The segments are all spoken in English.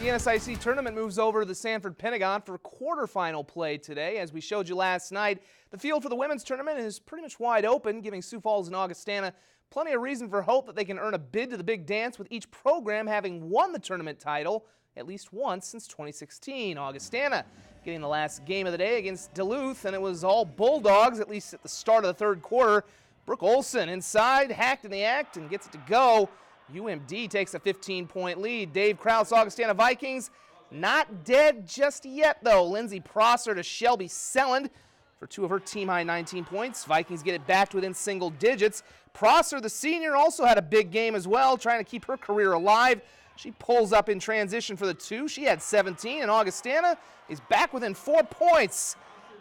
The NSIC tournament moves over to the Sanford Pentagon for quarterfinal play today. As we showed you last night, the field for the women's tournament is pretty much wide open, giving Sioux Falls and Augustana plenty of reason for hope that they can earn a bid to the big dance, with each program having won the tournament title at least once since 2016. Augustana getting the last game of the day against Duluth, and it was all Bulldogs, at least at the start of the third quarter. Brooke Olson inside, hacked in the act, and gets it to go. UMD takes a 15-point lead. Dave Krause, Augustana Vikings, not dead just yet, though. Lindsey Prosser to Shelby Selland for two of her team-high 19 points. Vikings get it back to within single digits. Prosser, the senior, also had a big game as well, trying to keep her career alive. She pulls up in transition for the two. She had 17, and Augustana is back within 4 points.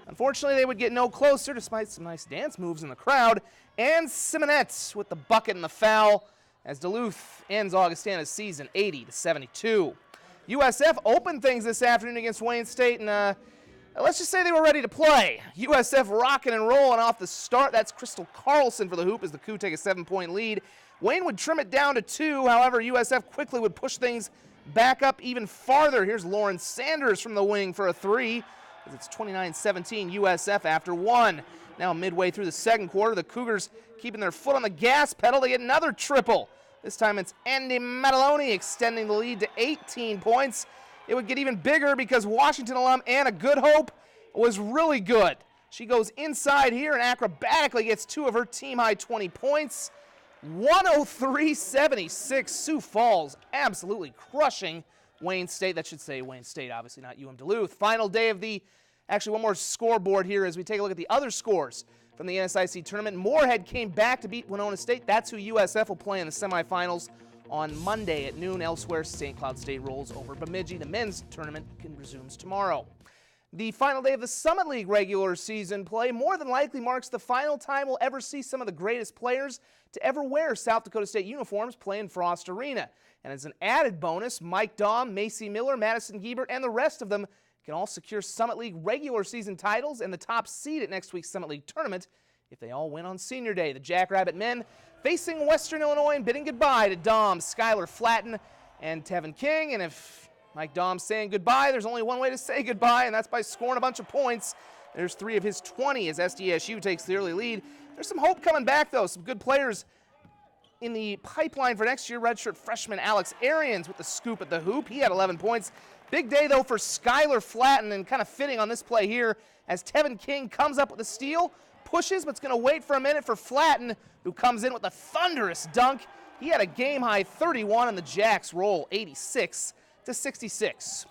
Unfortunately, they would get no closer despite some nice dance moves in the crowd. And Simonette with the bucket and the foul, as Duluth ends Augustana's season 80-72. USF opened things this afternoon against Wayne State, and let's just say they were ready to play. USF rocking and rolling off the start. That's Crystal Carlson for the hoop as the Cougs take a 7-point lead. Wayne would trim it down to 2. However, USF quickly would push things back up even farther. Here's Lauren Sanders from the wing for a 3, as it's 29-17 USF after 1. Now midway through the second quarter, the Cougars keeping their foot on the gas pedal. They get another triple. This time it's Andy Mataloni extending the lead to 18 points. It would get even bigger because Washington alum Anna Goodhope was really good. She goes inside here and acrobatically gets 2 of her team-high 20 points. 103-76, Sioux Falls absolutely crushing Wayne State. That should say Wayne State, obviously, not UM Duluth. Final day of the, actually one more scoreboard here as we take a look at the other scores from the NSIC tournament. Moorhead came back to beat Winona State. That's who USF will play in the semifinals on Monday at noon. Elsewhere, St. Cloud State rolls over Bemidji. The men's tournament resumes tomorrow. The final day of the Summit League regular season play more than likely marks the final time we'll ever see some of the greatest players to ever wear South Dakota State uniforms play in Frost Arena. And as an added bonus, Mike Daum, Macy Miller, Madison Giebert, and the rest of them can all secure Summit League regular season titles and the top seed at next week's Summit League tournament if they all win on Senior Day. The Jackrabbit men facing Western Illinois and bidding goodbye to Daum, Skylar Flatten, and Tevin King. And if Mike Daum's saying goodbye, there's only one way to say goodbye, and that's by scoring a bunch of points. There's 3 of his 20 as SDSU takes the early lead. There's some hope coming back, though. Some good players in the pipeline for next year. Redshirt freshman Alex Arians with the scoop at the hoop. He had 11 points. Big day, though, for Skylar Flatten, and kind of fitting on this play here as Tevin King comes up with a steal, pushes, but's going to wait for a minute for Flatten, who comes in with a thunderous dunk. He had a game-high 31, and the Jacks roll 86-66.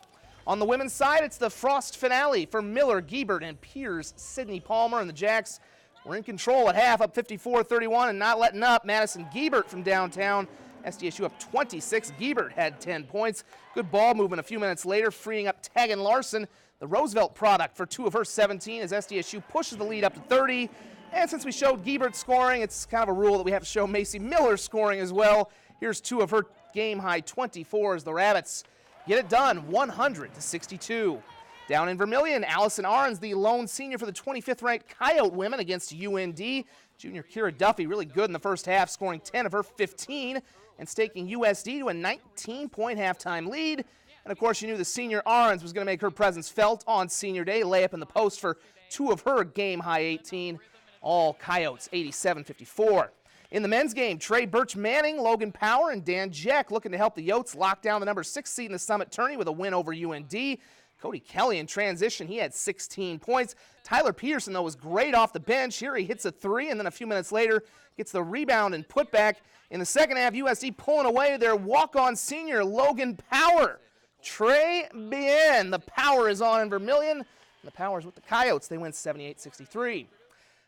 On the women's side, it's the Frost finale for Miller, Giebert, and Piers, Sydney Palmer, and the Jacks were in control at half, up 54-31, and not letting up. Madison Giebert from downtown. SDSU up 26. Giebert had 10 points. Good ball movement a few minutes later, freeing up Tegan Larson, the Roosevelt product, for 2 of her 17 as SDSU pushes the lead up to 30. And since we showed Giebert scoring, it's kind of a rule that we have to show Macy Miller scoring as well. Here's 2 of her game-high 24 as the Rabbits get it done, 100-62. Down in Vermilion, Allison Arns, the lone senior for the 25th-ranked Coyote women against UND. Junior Kira Duffy really good in the first half, scoring 10 of her 15 and staking USD to a 19-point halftime lead. And, of course, you knew the senior Arns was going to make her presence felt on Senior Day. Layup in the post for 2 of her game-high 18. All Coyotes, 87-54. In the men's game, Trey Birch Manning, Logan Power, and Dan Jeck looking to help the Yotes lock down the number 6 seed in the Summit Tourney with a win over UND. Cody Kelly in transition, he had 16 points. Tyler Peterson, though, was great off the bench. Here he hits a 3, and then a few minutes later gets the rebound and putback. In the second half, USD pulling away their walk-on senior, Logan Power. Trey Bien, the Power is on in Vermilion, and the Power's with the Coyotes. They win 78-63.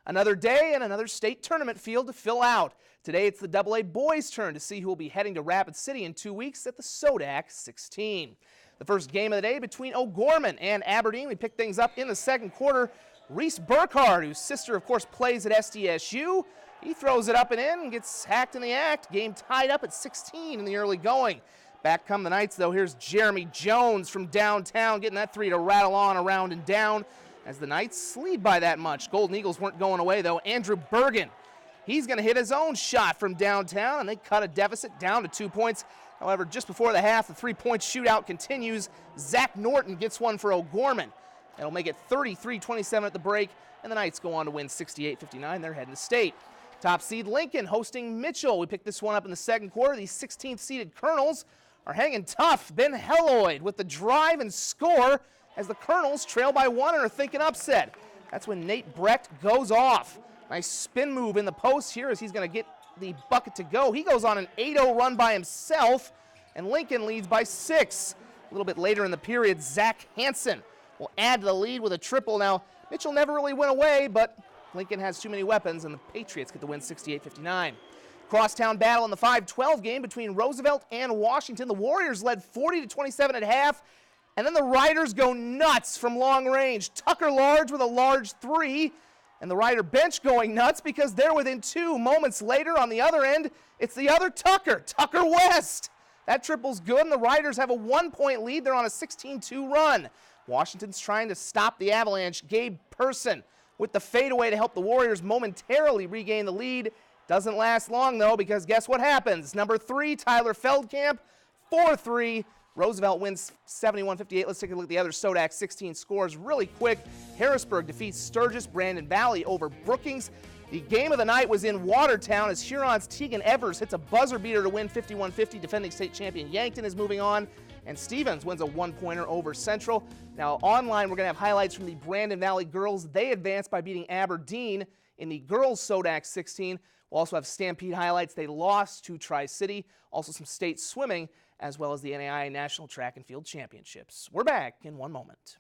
Another day and another state tournament field to fill out. Today it's the AA boys' turn to see who will be heading to Rapid City in 2 weeks at the Sodak 16. The first game of the day between O'Gorman and Aberdeen. We pick things up in the second quarter. Reese Burkhardt, whose sister, of course, plays at SDSU. He throws it up and in and gets hacked in the act. Game tied up at 16 in the early going. Back come the Knights, though. Here's Jeremy Jones from downtown getting that 3 to rattle on around and down as the Knights lead by that much. Golden Eagles weren't going away, though. Andrew Bergen He's going to hit his own shot from downtown, and they cut a deficit down to 2 points. However, just before the half, the three-point shootout continues. Zach Norton gets one for O'Gorman. That'll make it 33-27 at the break, and the Knights go on to win 68-59. They're heading to state. Top seed Lincoln hosting Mitchell. We picked this one up in the second quarter. These 16th seeded Colonels are hanging tough. Ben Helloyd with the drive and score as the Colonels trail by one and are thinking upset. That's when Nate Brecht goes off. Nice spin move in the post here as he's going to get the bucket to go. He goes on an 8-0 run by himself, and Lincoln leads by 6. A little bit later in the period, Zach Hansen will add to the lead with a triple. Now, Mitchell never really went away, but Lincoln has too many weapons, and the Patriots get the win 68-59. Crosstown battle in the 5-12 game between Roosevelt and Washington. The Warriors led 40-27 at half, and then the Riders go nuts from long range. Tucker Large with a large three, and the Rider bench going nuts because they're within 2 moments later. On the other end, it's the other Tucker, Tucker West. That triple's good, and the Riders have a 1-point lead. They're on a 16-2 run. Washington's trying to stop the Avalanche. Gabe Person with the fadeaway to help the Warriors momentarily regain the lead. Doesn't last long, though, because guess what happens? Number 3, Tyler Feldkamp, 4-3. Roosevelt wins 71-58. Let's take a look at the other Sodak 16 scores really quick. Harrisburg defeats Sturgis. Brandon Valley over Brookings. The game of the night was in Watertown as Huron's Tegan Evers hits a buzzer beater to win 51-50. Defending state champion Yankton is moving on, and Stevens wins a 1-pointer over Central. Now online, we're going to have highlights from the Brandon Valley girls. They advanced by beating Aberdeen in the girls Sodak 16. We'll also have Stampede highlights. They lost to Tri-City. Also some state swimming, as well as the NAIA National Track and Field Championships. We're back in 1 moment.